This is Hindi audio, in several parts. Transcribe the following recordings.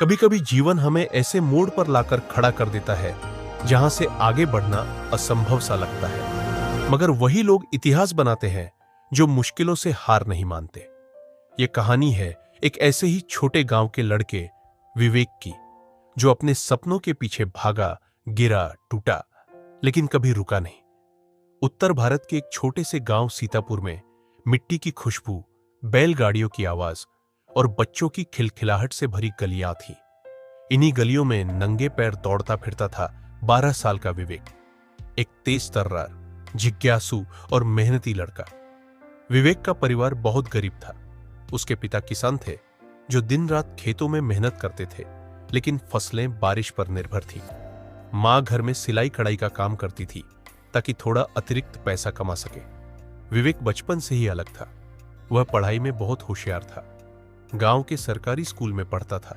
कभी कभी जीवन हमें ऐसे मोड़ पर लाकर खड़ा कर देता है जहां से आगे बढ़ना असंभव सा लगता है, मगर वही लोग इतिहास बनाते हैं जो मुश्किलों से हार नहीं मानते। ये कहानी है एक ऐसे ही छोटे गांव के लड़के विवेक की, जो अपने सपनों के पीछे भागा, गिरा, टूटा, लेकिन कभी रुका नहीं। उत्तर भारत के एक छोटे से गांव सीतापुर में मिट्टी की खुशबू, बैलगाड़ियों की आवाज और बच्चों की खिलखिलाहट से भरी गलियां थीं। इन्हीं गलियों में नंगे पैर दौड़ता फिरता था 12 साल का विवेक, एक तेज तर्रार, जिज्ञासु और मेहनती लड़का। विवेक का परिवार बहुत गरीब था। उसके पिता किसान थे जो दिन रात खेतों में मेहनत करते थे, लेकिन फसलें बारिश पर निर्भर थीं। मां घर में सिलाई कढ़ाई का काम करती थी ताकि थोड़ा अतिरिक्त पैसा कमा सके। विवेक बचपन से ही अलग था। वह पढ़ाई में बहुत होशियार था। गांव के सरकारी स्कूल में पढ़ता था,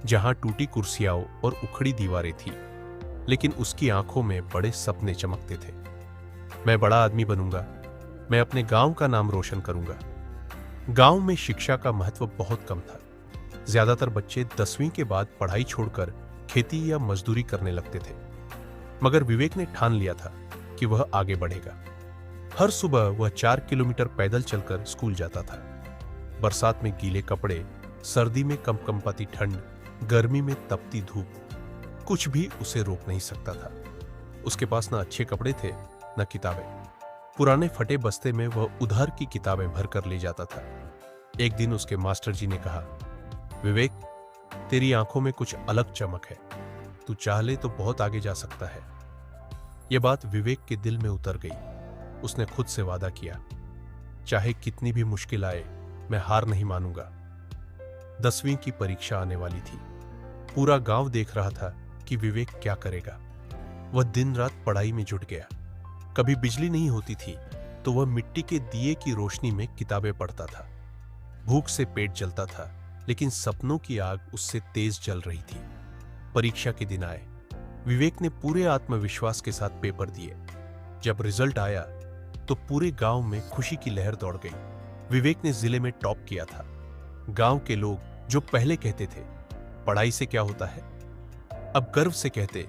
जहां टूटी कुर्सियां और उखड़ी दीवारें थी, लेकिन उसकी आंखों में बड़े सपने चमकते थे। मैं बड़ा आदमी बनूंगा, मैं अपने गांव का नाम रोशन करूंगा। गांव में शिक्षा का महत्व बहुत कम था। ज्यादातर बच्चे 10वीं के बाद पढ़ाई छोड़कर खेती या मजदूरी करने लगते थे, मगर विवेक ने ठान लिया था कि वह आगे बढ़ेगा। हर सुबह वह 4 किलोमीटर पैदल चलकर स्कूल जाता था। बरसात में गीले कपड़े, सर्दी में कंपकंपाती ठंड, गर्मी में तपती धूप, कुछ भी उसे रोक नहीं सकता था। उसके पास न अच्छे कपड़े थे, न किताबें। पुराने फटे बस्ते में वह उधार की किताबें भरकर ले जाता था। एक दिन उसके मास्टर जी ने कहा, विवेक, तेरी आंखों में कुछ अलग चमक है, तू चाह ले तो बहुत आगे जा सकता है। यह बात विवेक के दिल में उतर गई। उसने खुद से वादा किया, चाहे कितनी भी मुश्किल आए, मैं हार नहीं मानूंगा। 10वीं की परीक्षा आने वाली थी। पूरा गांव देख रहा था कि विवेक क्या करेगा। वह दिन रात पढ़ाई में जुट गया। कभी बिजली नहीं होती थी तो वह मिट्टी के दिए की रोशनी में किताबें पढ़ता था। भूख से पेट जलता था, लेकिन सपनों की आग उससे तेज जल रही थी। परीक्षा के दिन आए। विवेक ने पूरे आत्मविश्वास के साथ पेपर दिए। जब रिजल्ट आया तो पूरे गांव में खुशी की लहर दौड़ गई। विवेक ने जिले में टॉप किया था। गांव के लोग, जो पहले कहते थे पढ़ाई से क्या होता है, अब गर्व से कहते,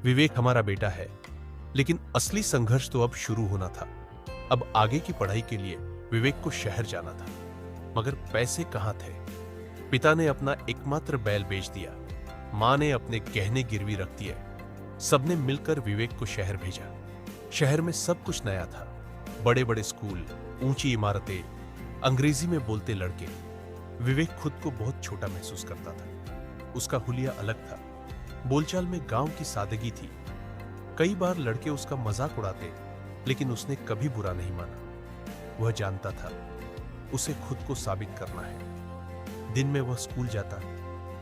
विवेक हमारा बेटा है। लेकिन असली संघर्ष तो अब शुरू होना था। अब आगे की पढ़ाई के लिए विवेक को शहर जाना था, मगर पैसे कहां थे। पिता ने अपना एकमात्र बैल बेच दिया, मां ने अपने गहने गिरवी रख दिए। सबने मिलकर विवेक को शहर भेजा। शहर में सब कुछ नया था। बड़े बड़े स्कूल, ऊंची इमारतें, अंग्रेजी में बोलते लड़के। विवेक खुद को बहुत छोटा महसूस करता था। उसका हुलिया अलग था। बोलचाल में गांव की सादगी थी। कई बार लड़के उसका मजाक उड़ाते, लेकिन उसने कभी बुरा नहीं माना। वह जानता था उसे खुद को साबित करना है। दिन में वह स्कूल जाता,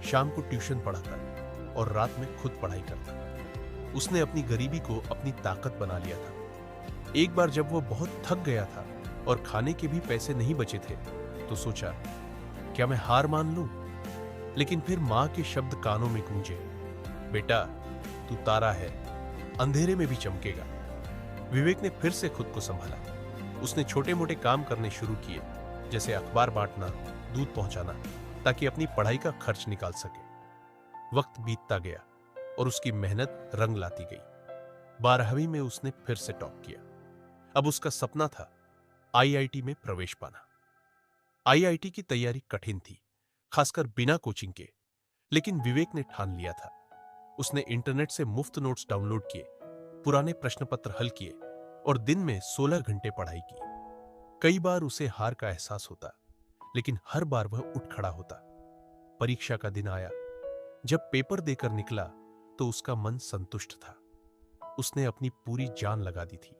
शाम को ट्यूशन पढ़ाता और रात में खुद पढ़ाई करता। उसने अपनी गरीबी को अपनी ताकत बना लिया था। एक बार जब वह बहुत थक गया था और खाने के भी पैसे नहीं बचे थे, तो सोचा, क्या मैं हार मान लूं? लेकिन फिर मां के शब्द कानों में गूंजे, बेटा, तू तारा है, अंधेरे में भी चमकेगा। विवेक ने फिर से खुद को संभाला। उसने छोटे मोटे काम करने शुरू किए, जैसे अखबार बांटना, दूध पहुंचाना, ताकि अपनी पढ़ाई का खर्च निकाल सके। वक्त बीतता गया और उसकी मेहनत रंग लाती गई। 12वीं में उसने फिर से टॉप किया। अब उसका सपना था आईआईटी में प्रवेश पाना। आईआईटी की तैयारी कठिन थी, खासकर बिना कोचिंग के, लेकिन विवेक ने ठान लिया था। उसने इंटरनेट से मुफ्त नोट्स डाउनलोड किए, पुराने प्रश्न पत्र हल किए और दिन में 16 घंटे पढ़ाई की। कई बार उसे हार का एहसास होता, लेकिन हर बार वह उठ खड़ा होता। परीक्षा का दिन आया। जब पेपर देकर निकला तो उसका मन संतुष्ट था। उसने अपनी पूरी जान लगा दी थी।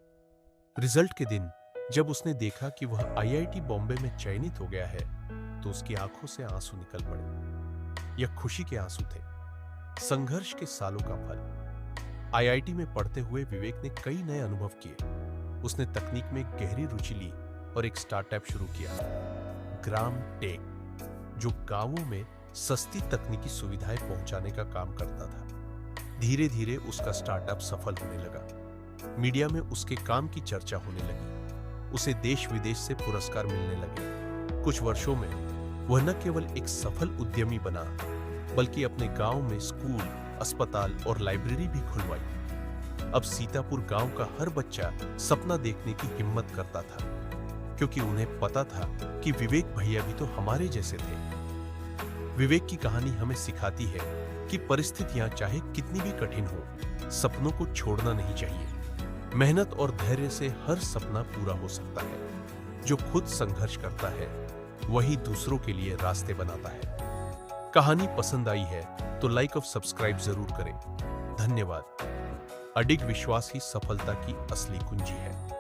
रिजल्ट के दिन जब उसने देखा कि वह आईआईटी बॉम्बे में चयनित हो गया है, तो उसकी आंखों से आंसू निकल पड़े। यह खुशी के आंसू थे, संघर्ष के सालों का फल। आईआईटी में पढ़ते हुए विवेक ने कई नए अनुभव किए। उसने तकनीक में गहरी रुचि ली और एक स्टार्टअप शुरू किया, ग्राम टेक, जो गांवों में सस्ती तकनीकी सुविधाएं पहुंचाने का काम करता था। धीरे धीरे उसका स्टार्टअप सफल होने लगा। मीडिया में उसके काम की चर्चा होने लगी। उसे देश विदेश से पुरस्कार मिलने लगे। कुछ वर्षों में वह न केवल एक सफल उद्यमी बना, बल्कि अपने गांव में स्कूल, अस्पताल और लाइब्रेरी भी खुलवाई। अब सीतापुर गांव का हर बच्चा सपना देखने की हिम्मत करता था, क्योंकि उन्हें पता था कि विवेक भैया भी तो हमारे जैसे थे। विवेक की कहानी हमें सिखाती है कि परिस्थितियां चाहे कितनी भी कठिन हो, सपनों को छोड़ना नहीं चाहिए। मेहनत और धैर्य से हर सपना पूरा हो सकता है। जो खुद संघर्ष करता है वही दूसरों के लिए रास्ते बनाता है। कहानी पसंद आई है तो लाइक और सब्सक्राइब जरूर करें। धन्यवाद। अडिग विश्वास ही सफलता की असली कुंजी है।